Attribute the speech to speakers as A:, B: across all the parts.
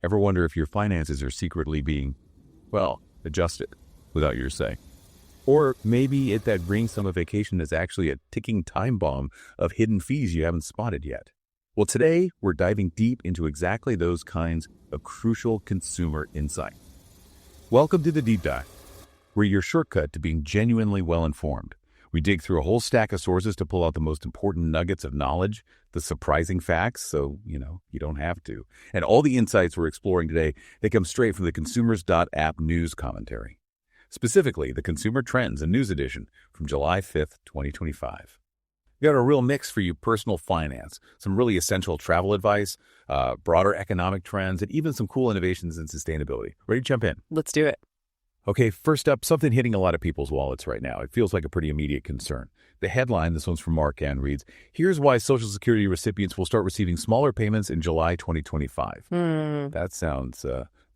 A: Ever wonder if your finances are secretly being, well, adjusted without your say? Or maybe that ring sum of vacation is actually a ticking time bomb of hidden fees you haven't spotted yet. Well, today we're diving deep into exactly those kinds of crucial consumer insight. Welcome to the Deep Dive. We're your shortcut to being genuinely well-informed. We dig through a whole stack of sources to pull out the most important nuggets of knowledge, the surprising facts, so, you don't have to. And all the insights we're exploring today, they come straight from the Consumers.app news commentary. Specifically, the Consumer Trends and News Edition from July 5th, 2025. We got a real mix for you personal finance, some really essential travel advice, broader economic trends, and even some cool innovations in sustainability. Ready to jump in?
B: Let's do it.
A: Okay, first up, something hitting a lot of people's wallets right now. It feels like a pretty immediate concern. The headline, this one's from Mark Ann, reads, "Here's why Social Security recipients will start receiving smaller payments in July 2025. That sounds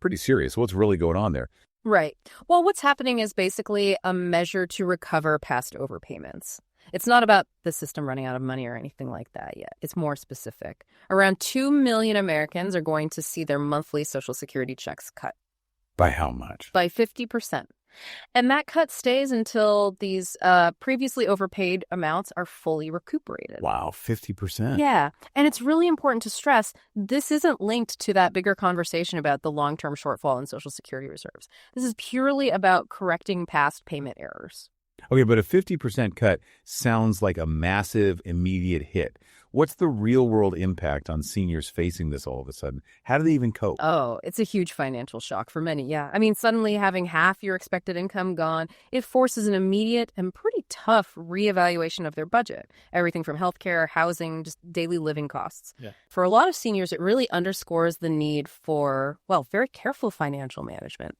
A: pretty serious. What's really going on there?
B: Right. Well, what's happening is basically a measure to recover past overpayments. It's not about the system running out of money or anything like that yet. It's more specific. Around 2 million Americans are going to see their monthly Social Security checks cut.
A: By how much?
B: By 50%. And that cut stays until these previously overpaid amounts are fully recuperated.
A: Wow, 50%.
B: Yeah. And it's really important to stress this isn't linked to that bigger conversation about the long-term shortfall in Social Security reserves. This is purely about correcting past payment errors.
A: Okay, but a 50% cut sounds like a massive, immediate hit. What's the real-world impact on seniors facing this all of a sudden? How do they even cope?
B: Oh, it's a huge financial shock for many, yeah. I mean, suddenly having half your expected income gone, it forces an immediate and pretty tough reevaluation of their budget. Everything from healthcare, housing, just daily living costs. Yeah. For a lot of seniors, it really underscores the need for, very careful financial management.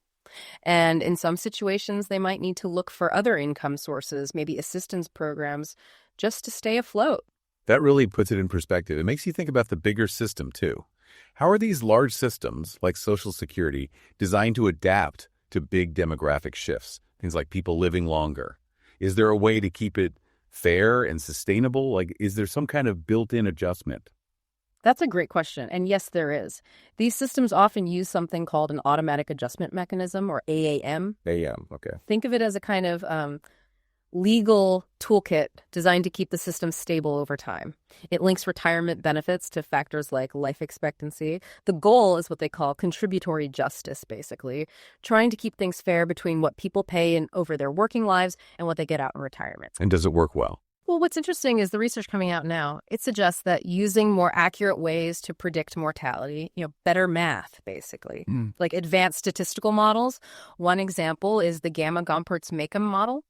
B: And in some situations, they might need to look for other income sources, maybe assistance programs, just to stay afloat.
A: That really puts it in perspective. It makes you think about the bigger system, too. How are these large systems, like Social Security, designed to adapt to big demographic shifts? Things like people living longer. Is there a way to keep it fair and sustainable? Is there some kind of built-in adjustment?
B: That's a great question. And yes, there is. These systems often use something called an automatic adjustment mechanism, or AAM.
A: AAM, okay.
B: Think of it as a kind of legal toolkit designed to keep the system stable over time. It links retirement benefits to factors like life expectancy. The goal is what they call contributory justice, basically, trying to keep things fair between what people pay over their working lives and what they get out in retirement.
A: And does it work well?
B: Well, what's interesting is the research coming out now, it suggests that using more accurate ways to predict mortality, better math, basically, like advanced statistical models. One example is the Gamma-Gompertz Makeup model.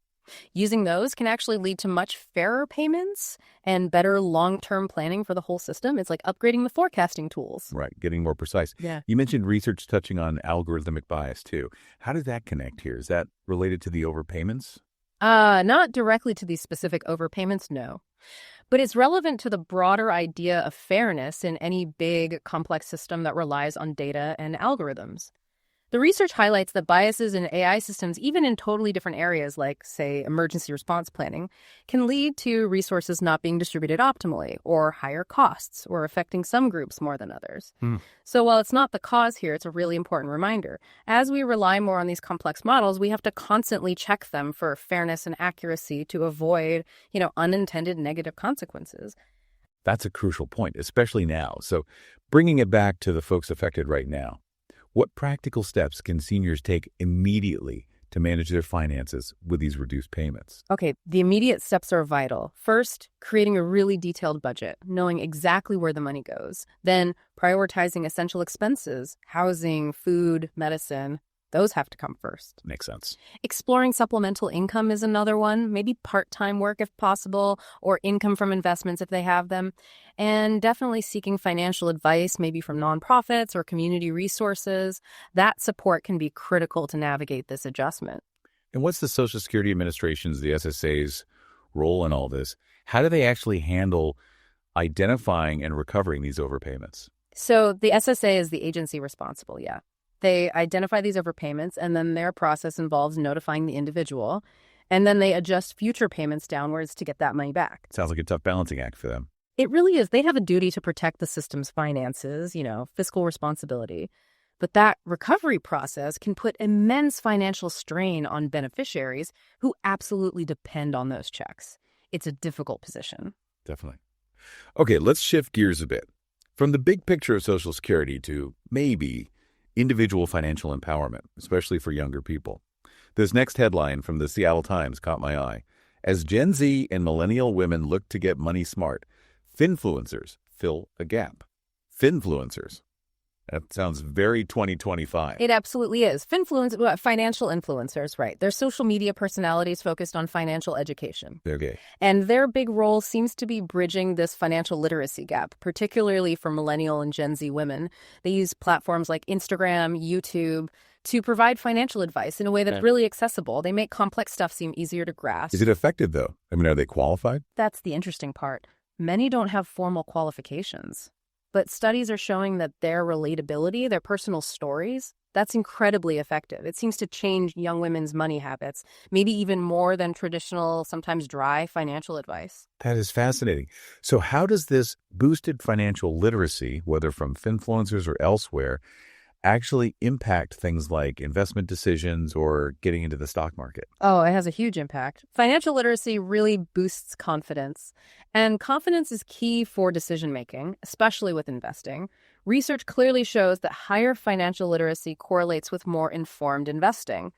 B: Using those can actually lead to much fairer payments and better long-term planning for the whole system. It's like upgrading the forecasting tools.
A: Right, getting more precise.
B: Yeah.
A: You mentioned research touching on algorithmic bias, too. How did that connect here? Is that related to the overpayments?
B: Not directly to these specific overpayments, no. But it's relevant to the broader idea of fairness in any big, complex system that relies on data and algorithms. The research highlights that biases in AI systems, even in totally different areas like, say, emergency response planning, can lead to resources not being distributed optimally, or higher costs, or affecting some groups more than others. So while it's not the cause here, it's a really important reminder. As we rely more on these complex models, we have to constantly check them for fairness and accuracy to avoid, unintended negative consequences.
A: That's a crucial point, especially now. So bringing it back to the folks affected right now, what practical steps can seniors take immediately to manage their finances with these reduced payments?
B: Okay, the immediate steps are vital. First, creating a really detailed budget, knowing exactly where the money goes. Then, prioritizing essential expenses, housing, food, medicine. Those have to come first.
A: Makes sense.
B: Exploring supplemental income is another one, maybe part-time work if possible, or income from investments if they have them. And definitely seeking financial advice, maybe from nonprofits or community resources. That support can be critical to navigate this adjustment.
A: And what's the Social Security Administration's, the SSA's, role in all this? How do they actually handle identifying and recovering these overpayments?
B: So the SSA is the agency responsible, yeah. They identify these overpayments, and then their process involves notifying the individual, and then they adjust future payments downwards to get that money back.
A: Sounds like a tough balancing act for them.
B: It really is. They have a duty to protect the system's finances, fiscal responsibility. But that recovery process can put immense financial strain on beneficiaries who absolutely depend on those checks. It's a difficult position.
A: Definitely. Okay, let's shift gears a bit. From the big picture of Social Security to maybe individual financial empowerment, especially for younger people. This next headline from the Seattle Times caught my eye. As Gen Z and Millennial women look to get money smart, Finfluencers fill a gap. Finfluencers. That sounds very 2025.
B: It absolutely is. Financial influencers, right. They're social media personalities focused on financial education.
A: Okay.
B: And their big role seems to be bridging this financial literacy gap, particularly for Millennial and Gen Z women. They use platforms like Instagram, YouTube, to provide financial advice in a way that's really accessible. They make complex stuff seem easier to grasp.
A: Is it effective, though? I mean, are they qualified?
B: That's the interesting part. Many don't have formal qualifications. But studies are showing that their relatability, their personal stories, that's incredibly effective. It seems to change young women's money habits, maybe even more than traditional, sometimes dry financial advice.
A: That is fascinating. So how does this boosted financial literacy, whether from Finfluencers or elsewhere, actually impact things like investment decisions or getting into the stock market?
B: Oh, it has a huge impact. Financial literacy really boosts confidence. And confidence is key for decision-making, especially with investing. Research clearly shows that higher financial literacy correlates with more informed investing.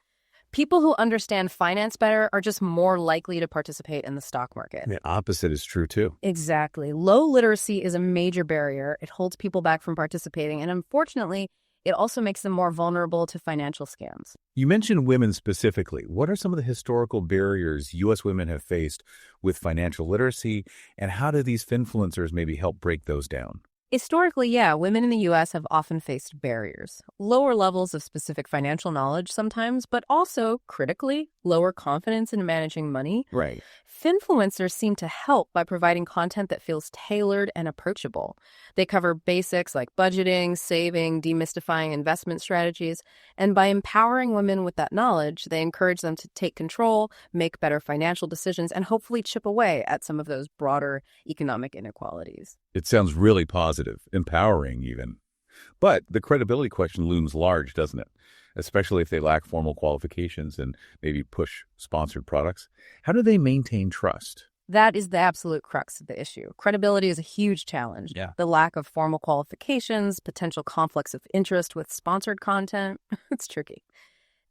B: People who understand finance better are just more likely to participate in the stock market.
A: The opposite is true, too.
B: Exactly. Low literacy is a major barrier. It holds people back from participating. And unfortunately, it also makes them more vulnerable to financial scams.
A: You mentioned women specifically. What are some of the historical barriers U.S. women have faced with financial literacy, and how do these Finfluencers maybe help break those down?
B: Historically, yeah, women in the U.S. have often faced barriers. Lower levels of specific financial knowledge sometimes, but also, critically, lower confidence in managing money.
A: Right.
B: Finfluencers seem to help by providing content that feels tailored and approachable. They cover basics like budgeting, saving, demystifying investment strategies, and by empowering women with that knowledge, they encourage them to take control, make better financial decisions, and hopefully chip away at some of those broader economic inequalities.
A: It sounds really positive, empowering even. But the credibility question looms large, doesn't it? Especially if they lack formal qualifications and maybe push sponsored products. How do they maintain trust?
B: That is the absolute crux of the issue. Credibility is a huge challenge.
A: Yeah.
B: The lack of formal qualifications, potential conflicts of interest with sponsored content, it's tricky.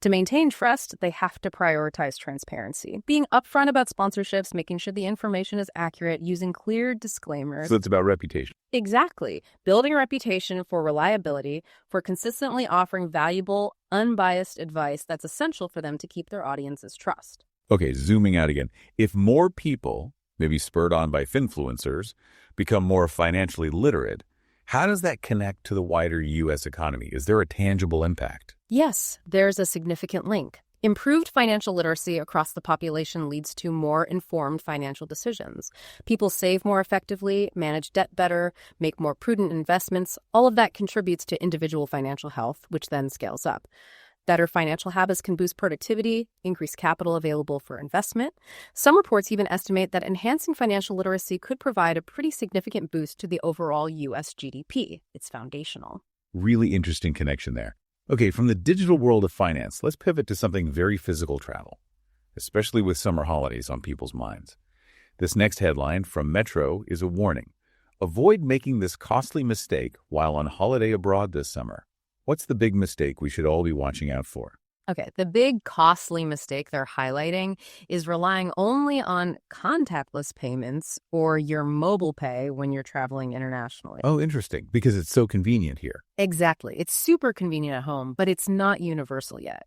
B: To maintain trust, they have to prioritize transparency, being upfront about sponsorships, making sure the information is accurate, using clear disclaimers.
A: So it's about reputation.
B: Exactly. Building a reputation for reliability, for consistently offering valuable, unbiased advice that's essential for them to keep their audience's trust.
A: Okay, zooming out again. If more people, maybe spurred on by Finfluencers, become more financially literate, how does that connect to the wider U.S. economy? Is there a tangible impact?
B: Yes, there's a significant link. Improved financial literacy across the population leads to more informed financial decisions. People save more effectively, manage debt better, make more prudent investments. All of that contributes to individual financial health, which then scales up. Better financial habits can boost productivity, increase capital available for investment. Some reports even estimate that enhancing financial literacy could provide a pretty significant boost to the overall U.S. GDP. It's foundational.
A: Really interesting connection there. Okay, from the digital world of finance, let's pivot to something very physical: travel, especially with summer holidays on people's minds. This next headline from Metro is a warning. Avoid making this costly mistake while on holiday abroad this summer. What's the big mistake we should all be watching out for?
B: Okay, the big costly mistake they're highlighting is relying only on contactless payments or your mobile pay when you're traveling internationally.
A: Oh, interesting, because it's so convenient here.
B: Exactly. It's super convenient at home, but it's not universal yet.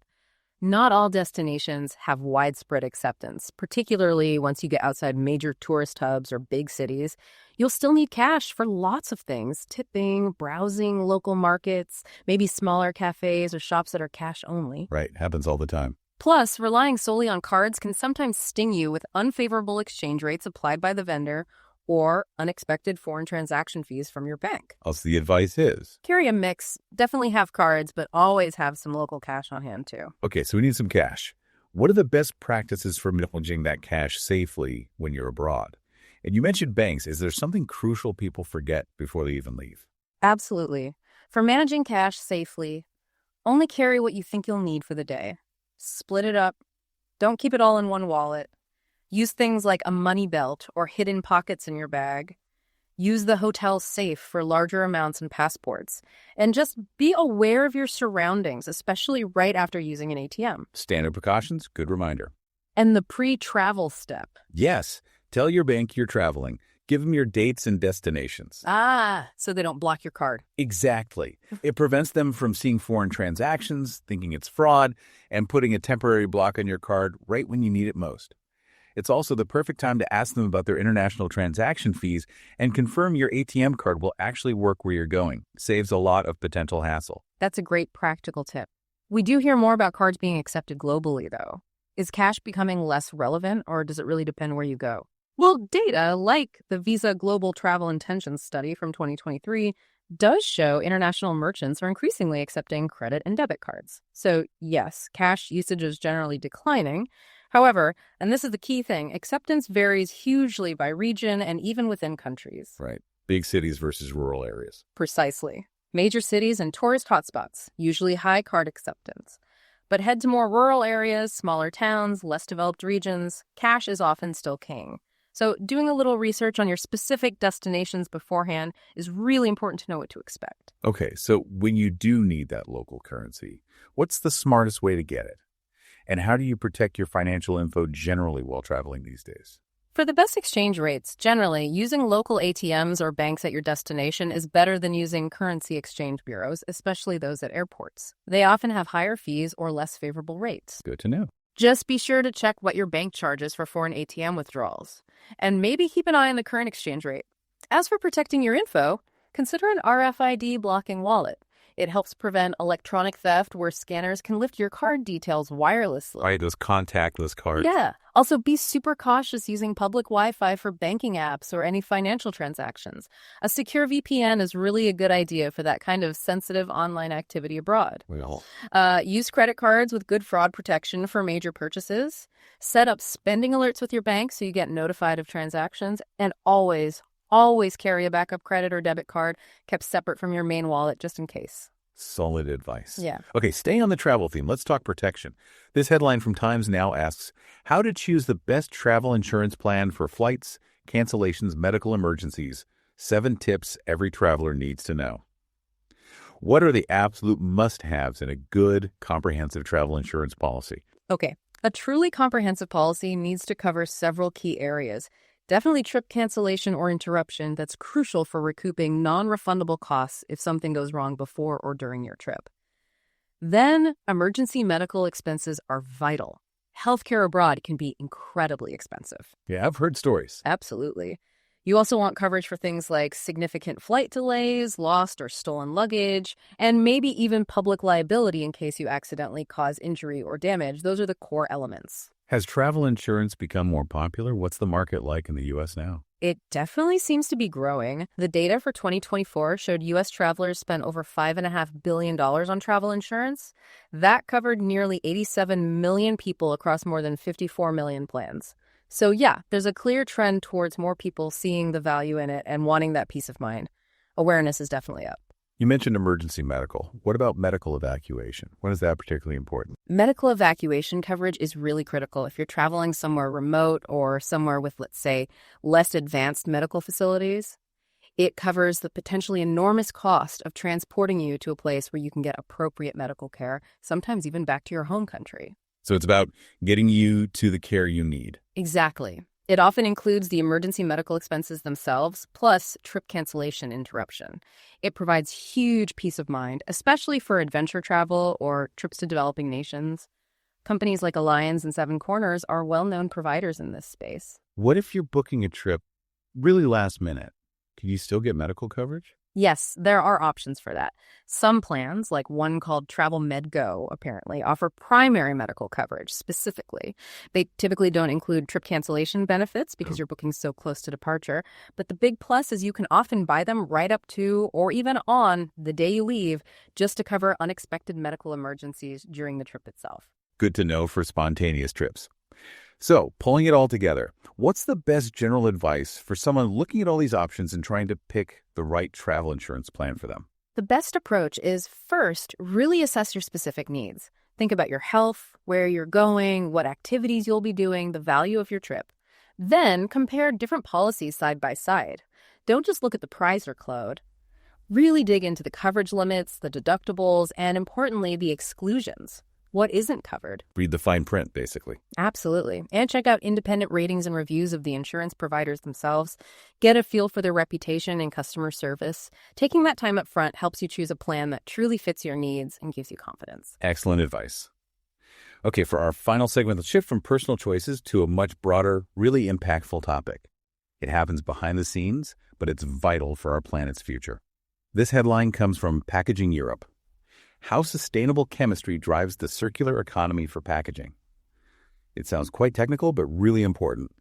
B: Not all destinations have widespread acceptance, particularly once you get outside major tourist hubs or big cities. You'll still need cash for lots of things: tipping, browsing local markets, maybe smaller cafes or shops that are cash only.
A: Right, happens all the time.
B: Plus, relying solely on cards can sometimes sting you with unfavorable exchange rates applied by the vendor or unexpected foreign transaction fees from your bank.
A: Also, the advice is?
B: Carry a mix. Definitely have cards, but always have some local cash on hand too.
A: Okay, so we need some cash. What are the best practices for managing that cash safely when you're abroad? And you mentioned banks. Is there something crucial people forget before they even leave?
B: Absolutely. For managing cash safely, only carry what you think you'll need for the day. Split it up. Don't keep it all in one wallet. Use things like a money belt or hidden pockets in your bag. Use the hotel safe for larger amounts and passports. And just be aware of your surroundings, especially right after using an ATM.
A: Standard precautions, good reminder.
B: And the pre-travel step.
A: Yes, tell your bank you're traveling. Give them your dates and destinations.
B: So they don't block your card.
A: Exactly. It prevents them from seeing foreign transactions, thinking it's fraud, and putting a temporary block on your card right when you need it most. It's also the perfect time to ask them about their international transaction fees and confirm your ATM card will actually work where you're going. Saves a lot of potential hassle.
B: That's a great practical tip. We do hear more about cards being accepted globally, though. Is cash becoming less relevant, or does it really depend where you go? Well, data like the Visa Global Travel Intentions Study from 2023 does show international merchants are increasingly accepting credit and debit cards. So yes, cash usage is generally declining. However, and this is the key thing, acceptance varies hugely by region and even within countries.
A: Right. Big cities versus rural areas.
B: Precisely. Major cities and tourist hotspots, usually high card acceptance. But head to more rural areas, smaller towns, less developed regions, cash is often still king. So doing a little research on your specific destinations beforehand is really important to know what to expect.
A: Okay, so when you do need that local currency, what's the smartest way to get it? And how do you protect your financial info generally while traveling these days?
B: For the best exchange rates, generally, using local ATMs or banks at your destination is better than using currency exchange bureaus, especially those at airports. They often have higher fees or less favorable rates.
A: Good to know.
B: Just be sure to check what your bank charges for foreign ATM withdrawals, and maybe keep an eye on the current exchange rate. As for protecting your info, consider an RFID blocking wallet. It helps prevent electronic theft where scanners can lift your card details wirelessly.
A: Right, those contactless cards.
B: Yeah. Also, be super cautious using public Wi-Fi for banking apps or any financial transactions. A secure VPN is really a good idea for that kind of sensitive online activity abroad.
A: Well,
B: Use credit cards with good fraud protection for major purchases. Set up spending alerts with your bank so you get notified of transactions. And always carry a backup credit or debit card kept separate from your main wallet just in case.
A: solid advice.
B: Yeah.
A: Okay, stay on the travel theme. Let's talk protection. This headline from Times Now asks, how to choose the best travel insurance plan for flights, cancellations, medical emergencies. 7 tips every traveler needs to know. What are the absolute must-haves in a good, comprehensive travel insurance policy?
B: Okay. A truly comprehensive policy needs to cover several key areas. Definitely trip cancellation or interruption that's crucial for recouping non-refundable costs if something goes wrong before or during your trip. Then, emergency medical expenses are vital. Healthcare abroad can be incredibly expensive.
A: Yeah, I've heard stories.
B: Absolutely. You also want coverage for things like significant flight delays, lost or stolen luggage, and maybe even public liability in case you accidentally cause injury or damage. Those are the core elements.
A: Has travel insurance become more popular? What's the market like in the U.S. now?
B: It definitely seems to be growing. The data for 2024 showed U.S. travelers spent over $5.5 billion on travel insurance. That covered nearly 87 million people across more than 54 million plans. So yeah, there's a clear trend towards more people seeing the value in it and wanting that peace of mind. Awareness is definitely up.
A: You mentioned emergency medical. What about medical evacuation? When is that particularly important?
B: Medical evacuation coverage is really critical if you're traveling somewhere remote or somewhere with, let's say, less advanced medical facilities. It covers the potentially enormous cost of transporting you to a place where you can get appropriate medical care, sometimes even back to your home country.
A: So it's about getting you to the care you need.
B: Exactly. It often includes the emergency medical expenses themselves, plus trip cancellation interruption. It provides huge peace of mind, especially for adventure travel or trips to developing nations. Companies like Allianz and Seven Corners are well-known providers in this space.
A: What if you're booking a trip really last minute? Can you still get medical coverage?
B: Yes, there are options for that. Some plans, like one called Travel Med Go, apparently, offer primary medical coverage specifically. They typically don't include trip cancellation benefits because you're booking so close to departure. But the big plus is you can often buy them right up to or even on the day you leave just to cover unexpected medical emergencies during the trip itself.
A: Good to know for spontaneous trips. So, pulling it all together, what's the best general advice for someone looking at all these options and trying to pick the right travel insurance plan for them?
B: The best approach is first, really assess your specific needs. Think about your health, where you're going, what activities you'll be doing, the value of your trip. Then compare different policies side by side. Don't just look at the price or cloud. Really dig into the coverage limits, the deductibles, and importantly, the exclusions. What isn't covered?
A: Read the fine print, basically.
B: Absolutely. And check out independent ratings and reviews of the insurance providers themselves. Get a feel for their reputation and customer service. Taking that time up front helps you choose a plan that truly fits your needs and gives you confidence.
A: Excellent advice. Okay, for our final segment, let's shift from personal choices to a much broader, really impactful topic. It happens behind the scenes, but it's vital for our planet's future. This headline comes from Packaging Europe. How sustainable chemistry drives the circular economy for packaging. It sounds quite technical, but really important.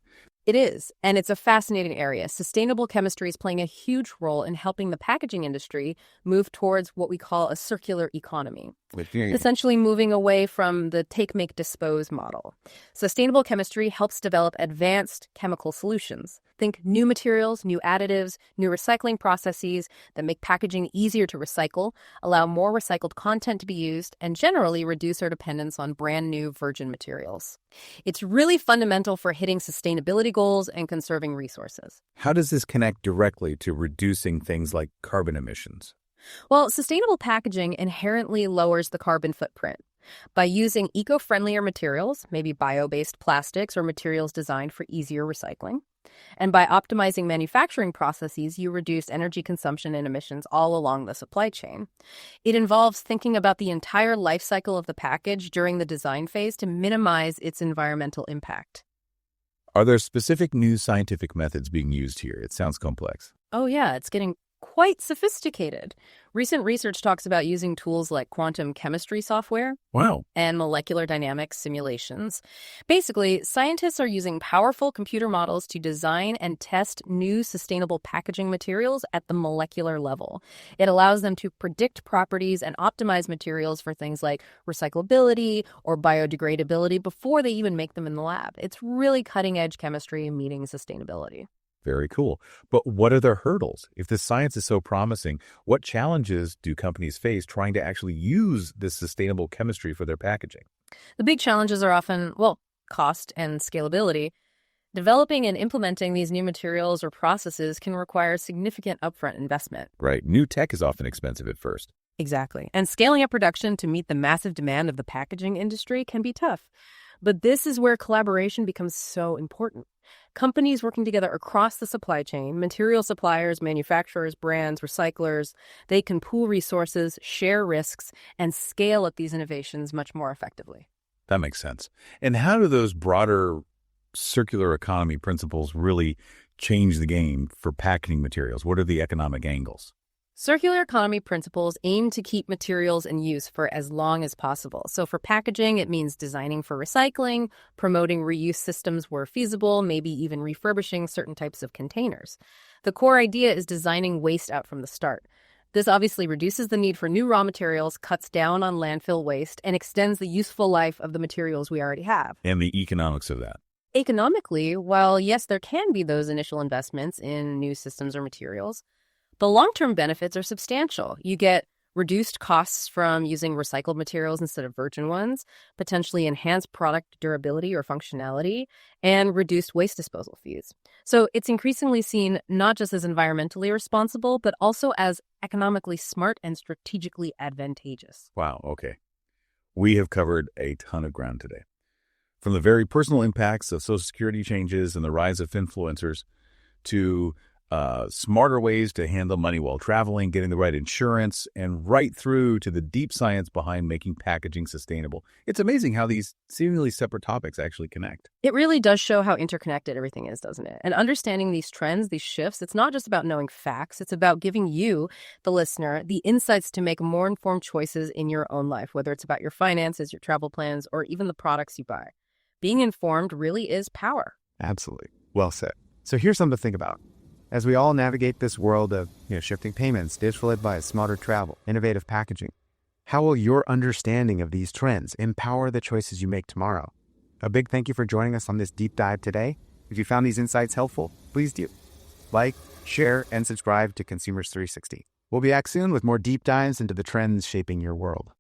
B: It is, and it's a fascinating area. Sustainable chemistry is playing a huge role in helping the packaging industry move towards what we call a circular economy, essentially moving away from the take, make, dispose model. Sustainable chemistry helps develop advanced chemical solutions. Think new materials, new additives, new recycling processes that make packaging easier to recycle, allow more recycled content to be used, and generally reduce our dependence on brand new virgin materials. It's really fundamental for hitting sustainability goals and conserving resources.
A: How does this connect directly to reducing things like carbon emissions?
B: Well, sustainable packaging inherently lowers the carbon footprint. By using eco-friendlier materials, maybe bio-based plastics or materials designed for easier recycling, and by optimizing manufacturing processes, you reduce energy consumption and emissions all along the supply chain. It involves thinking about the entire life cycle of the package during the design phase to minimize its environmental impact.
A: Are there specific new scientific methods being used here? It sounds complex.
B: Oh yeah, it's getting quite sophisticated. Recent research talks about using tools like quantum chemistry software and molecular dynamics simulations. Basically, scientists are using powerful computer models to design and test new sustainable packaging materials at the molecular level. It allows them to predict properties and optimize materials for things like recyclability or biodegradability before they even make them in the lab. It's really cutting-edge chemistry meeting sustainability.
A: Very cool. But what are the hurdles? If the science is so promising, what challenges do companies face trying to actually use this sustainable chemistry for their packaging?
B: The big challenges are often, cost and scalability. Developing and implementing these new materials or processes can require significant upfront investment.
A: Right. New tech is often expensive at first.
B: Exactly. And scaling up production to meet the massive demand of the packaging industry can be tough. But this is where collaboration becomes so important. Companies working together across the supply chain, material suppliers, manufacturers, brands, recyclers, they can pool resources, share risks, and scale up these innovations much more effectively.
A: That makes sense. And how do those broader circular economy principles really change the game for packaging materials? What are the economic angles?
B: Circular economy principles aim to keep materials in use for as long as possible. So for packaging, it means designing for recycling, promoting reuse systems where feasible, maybe even refurbishing certain types of containers. The core idea is designing waste out from the start. This obviously reduces the need for new raw materials, cuts down on landfill waste, and extends the useful life of the materials we already have.
A: And the economics of that.
B: Economically, while yes, there can be those initial investments in new systems or materials, the long-term benefits are substantial. You get reduced costs from using recycled materials instead of virgin ones, potentially enhanced product durability or functionality, and reduced waste disposal fees. So it's increasingly seen not just as environmentally responsible, but also as economically smart and strategically advantageous.
A: Wow, okay. We have covered a ton of ground today. From the very personal impacts of Social Security changes and the rise of Finfluencers to smarter ways to handle money while traveling, getting the right insurance, and right through to the deep science behind making packaging sustainable. It's amazing how these seemingly separate topics actually connect.
B: It really does show how interconnected everything is, doesn't it? And understanding these trends, these shifts, it's not just about knowing facts. It's about giving you, the listener, the insights to make more informed choices in your own life, whether it's about your finances, your travel plans, or even the products you buy. Being informed really is power.
C: Absolutely. Well said. So here's something to think about. As we all navigate this world of shifting payments, digital advice, smarter travel, innovative packaging, how will your understanding of these trends empower the choices you make tomorrow? A big thank you for joining us on this deep dive today. If you found these insights helpful, please do like, share, and subscribe to Consumers 360. We'll be back soon with more deep dives into the trends shaping your world.